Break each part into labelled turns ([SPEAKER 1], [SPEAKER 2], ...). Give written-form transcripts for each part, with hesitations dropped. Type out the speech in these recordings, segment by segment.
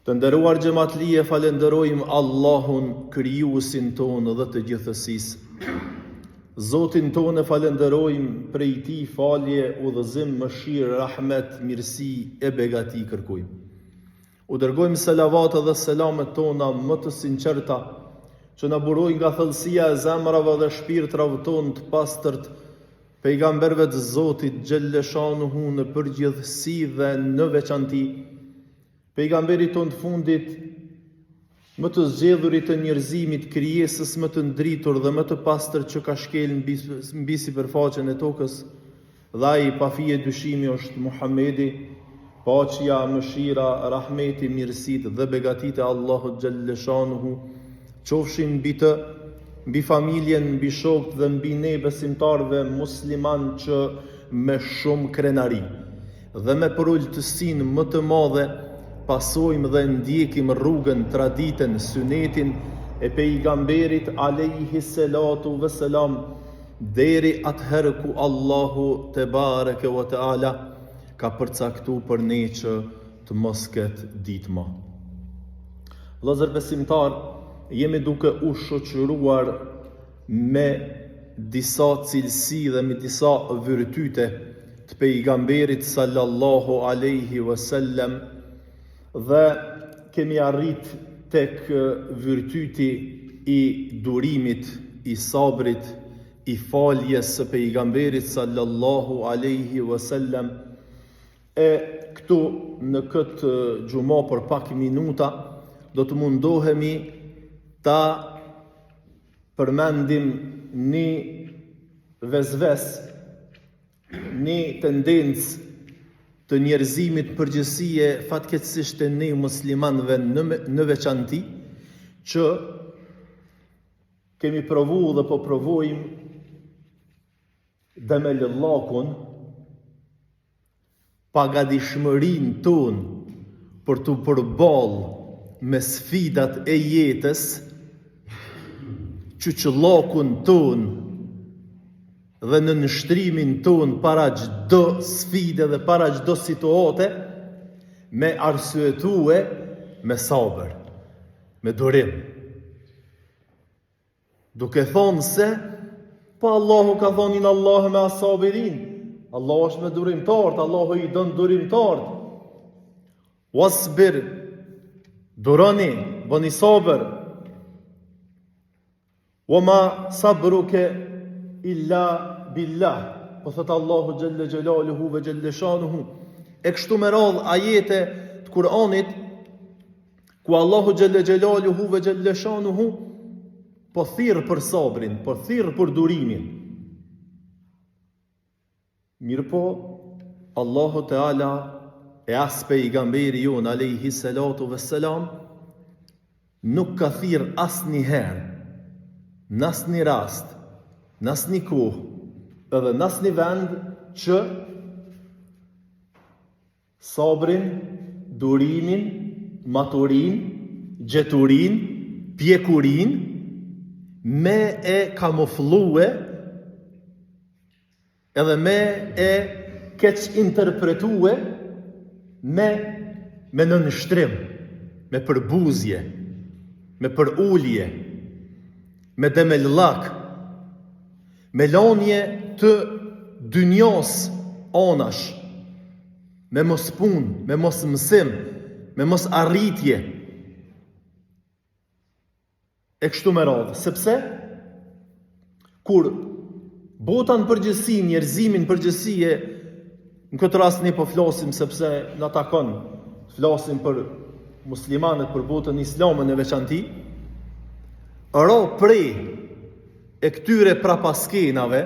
[SPEAKER 1] Të nderuar xhamatlie, falenderojmë Allahun, krijuesin tonë dhe të gjithësisë. Zotin tonë falenderojmë, prej tij falje, udhëzim, mëshirë, rahmet, mirësi e begati kërkojmë. U dërgojmë selavatë dhe selamet tona më të sinqerta, që na burojnë nga thellësia e zemrave dhe shpirtrave tonë të pastërt, pejgamberëve të Zotit xhelleshanuhu në përgjithësi dhe në veçanti, pejgamberit tonë të fundit, më të zgjedhurit të njerëzimit, krijesës më të ndritur dhe më të pastër që ka shkel mbi sipërfaqen e tokës, dhe ai pa fije dyshimi është Muhamedi, paqja, mëshira, rahmeti, mirësitë dhe begatitë e Allahut xhalleshanuhu qofshin mbi të, mbi familjen, mbi shokët dhe mbi ne besimtarve musliman që me shumë krenari dhe me përulltësinë më të madhe pasojmë dhe ndjekim rrugën, traditën, sunetin e pejgamberit alayhi salatu vesselam deri atëherë ku Allahu te bareke ve teala ka përcaktuar për ne që të mos ketë ditë më. Vëllezër besimtar, jemi duke u shoqëruar me disa cilësi dhe me disa virtyte të pejgamberit sallallahu alaihi wasallam, dhe kemi arrit tek virtyti i durimit, i sabrit, i faljes së pejgamberit sallallahu alaihi wasallam. E këtu në këtë xhumo për pak minuta do të mundohemi ta përmendim një vezves, një tendencë të njerëzimit përgjësie, fatkeqësisht e ne muslimanëve në veçanti, që kemi provu dhe po provojmë dhe me lëllakun pagadishmërinë tonë për të përballë me sfidat e jetës, çuçullakun tonë dhe në nështrimin tonë para çdo sfide dhe para çdo situate, me arsyetue me sabër, me durim. Duke thonë se, pa Allahu ka thonë in Allah me asabirin, Allahu është me durimtarët, Allahu i dën durimtarët. Wasbir, duroni, bëni sabër. Wama sabruke illa billah, po thot Allahu xhelle xhelaluhu ve xhelleshanuhu. E kështu me radhë ajete të Kur'anit ku Allahu xhelle xhelaluhu ve xhelleshanuhu po thirr për sabrin, po thirr për durimin. Mirëpo Allahu Teala e as pejgamberi jon alayhi salatu vesselam nuk ka thirr asnjëherë, në asnjë rast, në asnjë kohë, edhe në asnjë vend që sabrin, durimin, maturin, gjeturin, pjekurin me e kamuflue edhe me e keq interpretue me nënshtrim, me përbuzje, me përullje, me demellak, me lanje të dynjos anash, me mos punë, me mos mësim, me mos arritje. E kështu me radhë, sepse kur bota në përgjithësi, njerëzimin përgjithësie, në këtë rast ne po flasim sepse na takon, flasim për muslimanët, për botën islame në veçanti, ro prej e këtyre prapaskenave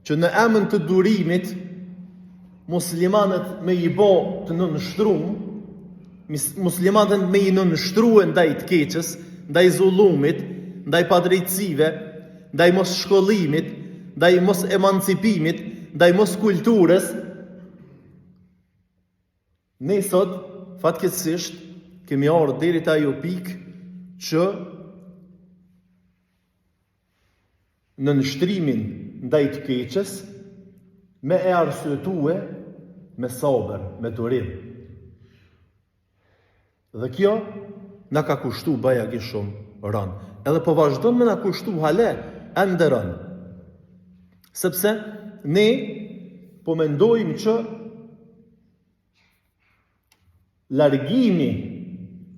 [SPEAKER 1] që në emën të durimit muslimanët me i bë të nënshtruar, muslimanët me i nënshtruar ndaj të keqës, ndaj zullumit, ndaj padrejtësive, ndaj mos shkollimit, ndaj mos emancipimit, ndaj mos kulturës. Ne sot fatkeqësisht kemi ardhur deri te ajo pikë që në nështrimin ndaj të keqës me e arsyetue me sabër, me durim. Dhe kjo na ka kushtu bajagi shumë rënë. Edhe po vazhdon me na kushtu hale ende rënë. Sepse ne po mendojmë që largimi,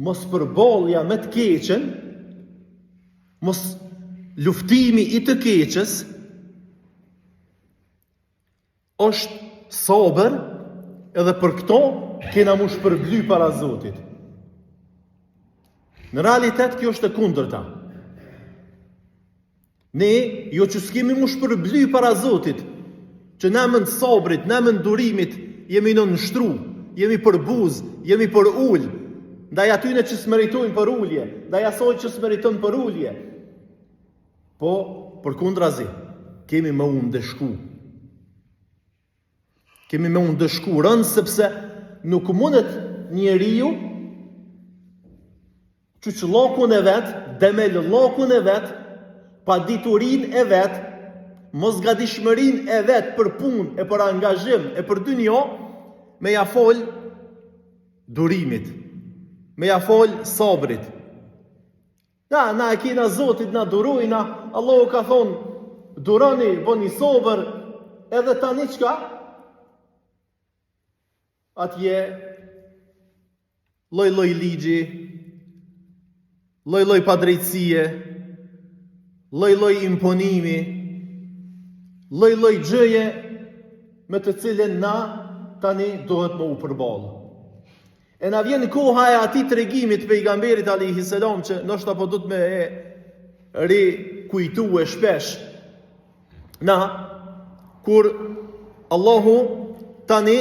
[SPEAKER 1] mos përballja me të keqen, mos luftimi i të keqes, është sabër, edhe për këto kena mu shpërbly para Zotit. Në realitet kjo është e kundërta. Ne jo që s'kemi mu shpërbly para Zotit, që në emën të sabrit, në emën durimit, jemi në nështru, jemi për buz, jemi për ull, ndaj atyne që s'meritojnë për ullje, ndaj asoj që s'meritojnë për ullje. Po, për kundrazi, kemi me unë dëshku. Kemi me unë dëshku rënë, sepse nuk mundet njeriu që llokun e vetë, demel llokun e vetë, pa diturin e vetë, mos gatishmërin e vetë për punë, e për angazhim, e për dynjo, me ja fol durimit, me ja fol sabrit. Na e kina Zotit, na durojna, Allahu ka thonë, duroni, bëni sabër, edhe tani çka? Atje, loj ligji, loj padrejtësie, loj imponimi, loj gjëje, me të cilën na tani duhet më u përballë. E na vjen koha e atij tregimit pejgamberit alayhi salam që ndoshta po do të më rikujtue shpesh. Na kur Allahu tani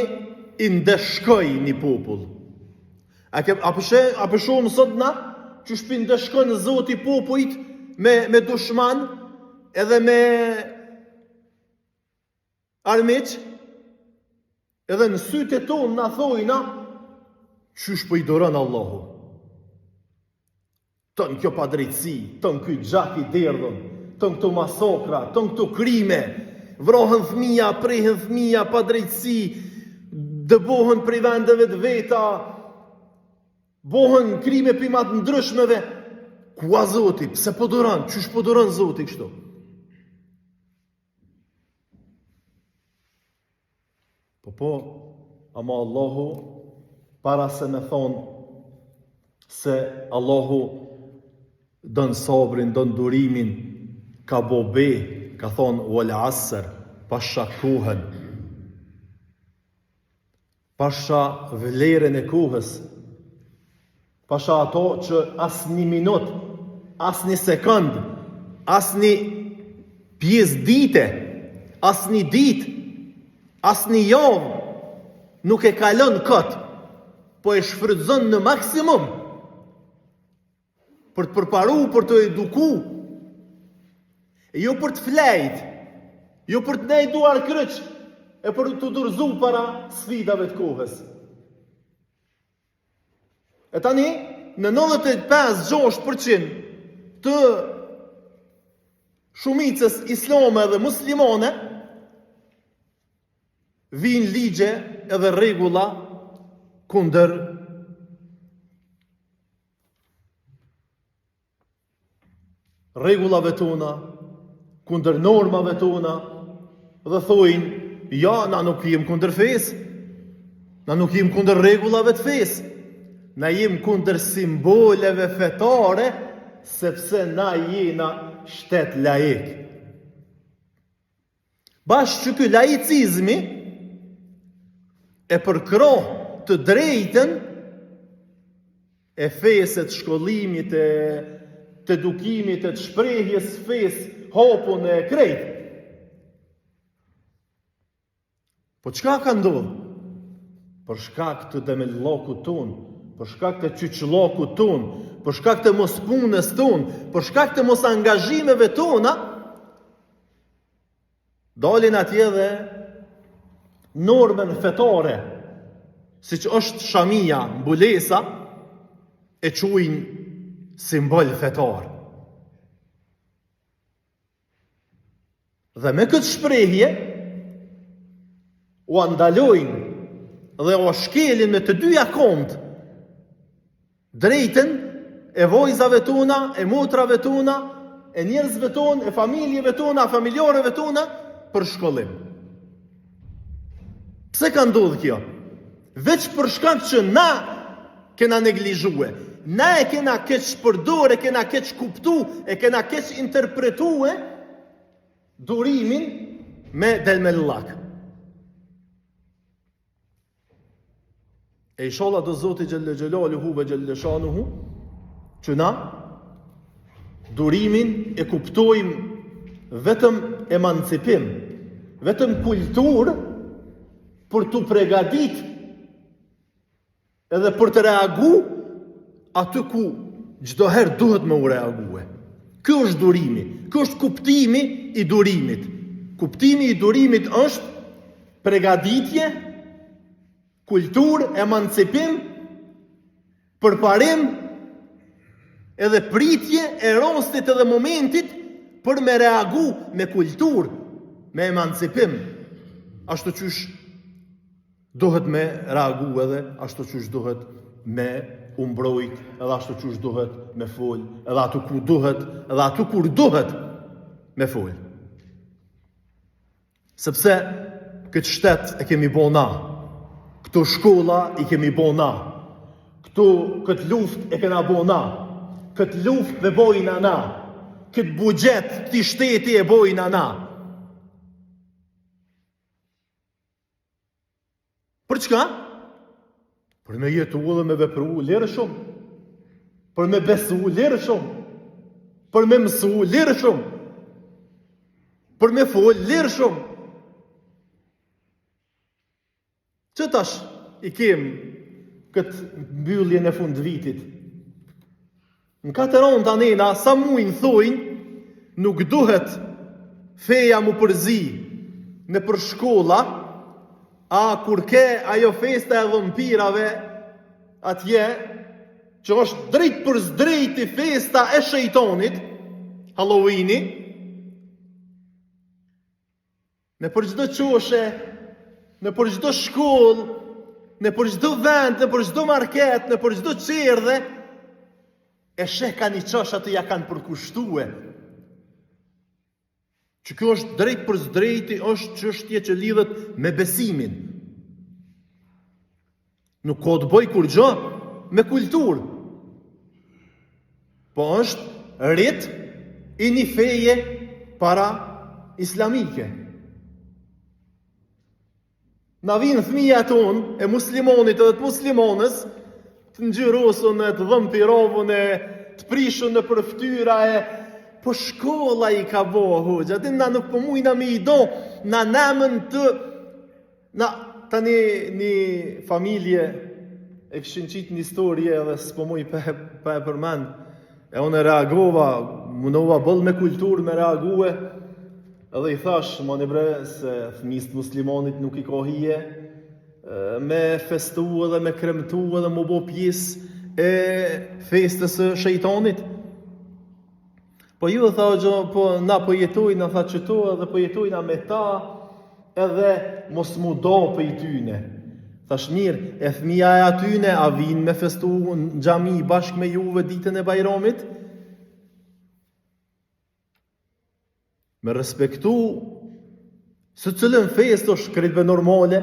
[SPEAKER 1] i ndeshkoi një popull. A shumë sot na që shpi ndeshkon Zoti popujt me dushman edhe me armiq, edhe në sytë e tonë na thojna qysh po i doron Allahu. Tën kjo padrejtësi, tën ky gjak i derdhën, tën këto masokra, tën këto krime, vrohen fëmija, prehen fëmija, padrejtësi, dëbohen prej vendeve të veta, bohen krime primat ndryshmeve. Kua Zoti, pse po doron, qysh po doron Zoti kështu? Po, ama Allahu, para se me thonë se Allahu dën sabrin, dën durimin, ka bobe, ka thonë wal asr, pasha kohën, pasha vlerën e kohës, pasha ato që as një minut, as një sekund, as një pjesë dite, as një dit, as një javë, nuk e kalon këtë, po e shfrytëzon në maksimum për të përparu, për të eduku, jo për të flejt, jo për të nejduar kryq, e për të dorëzu para sfidave të kohës. E tani, në 95-6% të shumicës islame dhe muslimane, vijnë ligje edhe rregulla kundër rregullave tona, kundër normave tona, dhe thojnë, ja, na nuk jem kundër fesë, na nuk jem kundër rregullave të fesë, na jem kundër simboleve fetare, sepse na jena shtet laik. Bashkë që ky laicizmi e përkroh të drejtën e fesë, të shkollimit, të edukimit, të shprehjes fesë, hapun e krejt. Po çka ka ndodhur? Për shkak të demelllokut ton, për shkak të çyçllokut ton, për shkak të mos punës ton, për shkak të mos angazhimeve tona, dalin atje dhe normën fetare, siç është shamia, mbulesa, e quajnë simbol fetar. Dhe me këtë shprehje u andalojnë dhe u shkelin me të dyja komt drejtën e vojzave tona, e motrave tona, e njerëzve tonë, e familjeve tona, familjarëve tona për shkollim. Pse ka ndodhur kjo? Veç për shkak që na kena neglizhue, na e kena keq përdor, e kena keq kuptu, e kena keq interpretue durimin me delmellak. E inshallah do Zoti xhelle xhelaluhu ve xhelle shanuhu që na durimin e kuptojmë vetëm emancipim, vetëm kulturë për të pregadit edhe për të reagu aty ku çdo herë duhet me u reague. Ky është durimi, ky është kuptimi i durimit. Kuptimi i durimit është pregaditje, kulturë, emancipim, përparim edhe pritje e rastit edhe momentit për me reagu me kulturë, me emancipim. Ashtu qysh duhet me reagu edhe, ashtu qysh duhet me umbrojt, edhe ashtu qysh duhet me fol, edhe aty ku duhet, edhe aty kur duhet me fol. Sepse këtë shtet e kemi bo na, këto shkolla i kemi bo na, këtë luft e kena bo na, këtë luft dhe bojna na, këtë bugjet, këti shteti e bojna na. Për çka? Për me jetu dhe me vepru lirë shumë, për me besu lirë shumë, për me mësu lirë shumë, për me fol lirë shumë. Që tash i kem këtë mbylljen e fund vitit? Në 4 anë të nena, sa mujnë thojnë, nuk duhet feja mu përzi në për shkolla, a kur ke ajo festa e dhëmpirave atje, që është drejt për zdrejti festa e shejtonit, Halloweeni, në për çdo qoshe, në për çdo shkollë, në për çdo vend, në për çdo market, në për çdo qerdhe, e sheh ka një qosh atë ja kanë përkushtue. Që kjo është drejt për zdrejti, është çështje që lidhet me besimin. Nuk ka të bëj kur gjë me kulturë, po është rit i një feje para islamike. Na vinë fëmija tonë e muslimonit edhe të muslimonës, të ngjyrosën e të dhëmpirovën e të prishën në përftyra e po shkolla i ka bo hoxha, atë na nuk po mujna me i do, na namën të, na tani një familje e këshin qitë një historie edhe s'po muj pa e përmend, e unë reagova, mundova bëll me kulturë me reague, edhe i thash, ma një bre, se fëmijët muslimonit nuk i ka hije, me festu edhe me kremtu edhe më bo pjesë e festës së shejtanit. Po ju tha gjo, po na po jetojna, tha qëto, edhe po jetojna me ta, edhe mos mu do për i tyne. Thash mirë, e fëmija e atyne, a vinë me festu në xhami bashkë me juve ditën e Bajramit? Me respektu, së cilën fest është kritve normale,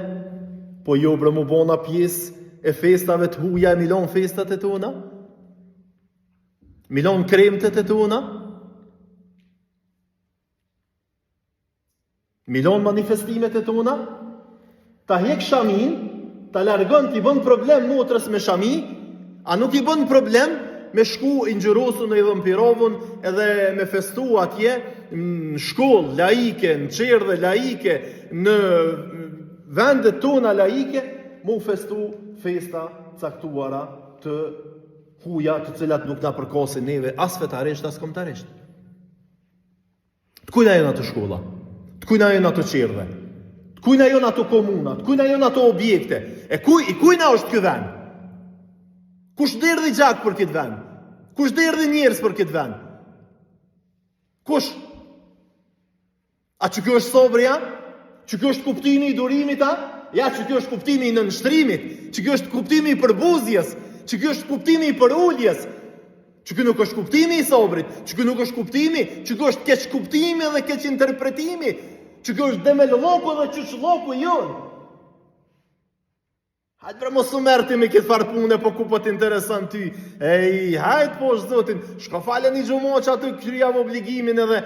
[SPEAKER 1] po jo bre mu bona pjesë e festave të huja e milon festat e tona? Milon kremtet e tona? Milon manifestimet e tona? Ta hek shamin, ta largon t'i bën problem motrës me shami, a nuk i bën problem me shku i ngjyrosën e dhëmpirovën edhe me festu atje në shkollë laike, në qerdhe laike, në vendet tona laike, mu festu festa caktuara të huja të cilat nuk na përkosin neve as fetarisht as kombëtarisht. Të kujna janë ato shkolla? Të kujna janë ato qerdhe? Të kujna janë ato komuna? Të kujna janë ato objekte? I kujna është ky vend? Kush derdhi gjak për këtë vend? Kush derdhi njerëz për këtë vend? Kush? A që kjo është sobria? Që kjo është kuptimi i durimit, a? Ja, që kjo është kuptimi i nënshtrimit, që kjo është kuptimi i përbuzjes, Që ky është kuptimi i përuljes. Që ky nuk është kuptimi i sabrit, që ky nuk është kuptimi, që ky është keq kuptimi dhe keq interpretimi, që ky është demel lloku dhe çuç lloku jon. Hajtë bre mos u merrti me këtë farë pune, po ku po t'intereson ty? Hajtë po zotin, shko fale një xhumo që aty kryja obligimin edhe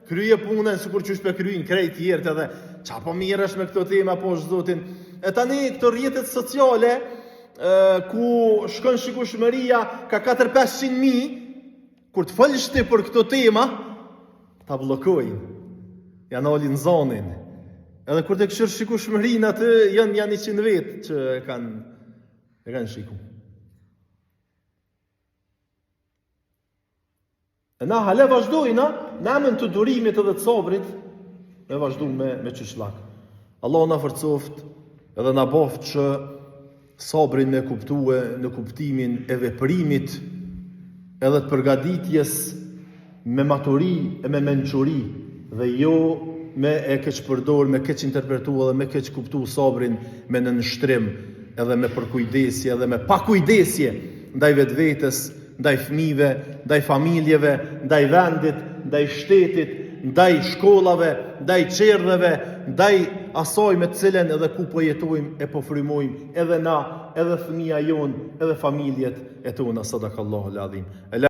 [SPEAKER 1] kryje punën sikur që shpe kryin krejt tjerët edhe qa po mirësh me këto tema po zotin. E tani këto rrjetet sociale ku shkon shikueshmëria ka 400-500.000, kur të folësh ti për këto tema, ta bllokojnë. Janë olin zonin. Edhe kur të këshir shikueshmërinë aty janë 100 vetë që e kanë shiku. E na hale vazhdojna, në emën të durimit edhe të sabrit, me vazhdu me qyshlak. Allah na forcoft edhe na boft që sabrin me kuptue në kuptimin e veprimit edhe të përgatitjes me maturi e me mençuri dhe jo me e keq përdor, me keq interpretu edhe me keq kuptu sabrin me nënshtrim edhe me përkujdesje edhe me pakujdesje ndaj vetvetes, ndaj fëmijëve, ndaj familjeve, ndaj vendit, ndaj shtetit, ndaj shkollave, ndaj qerdheve, ndaj asaj me të cilën edhe ku po jetojmë e po frymojmë edhe na, edhe fëmia jon, edhe familjet e tona. Sadakallahu al-azim.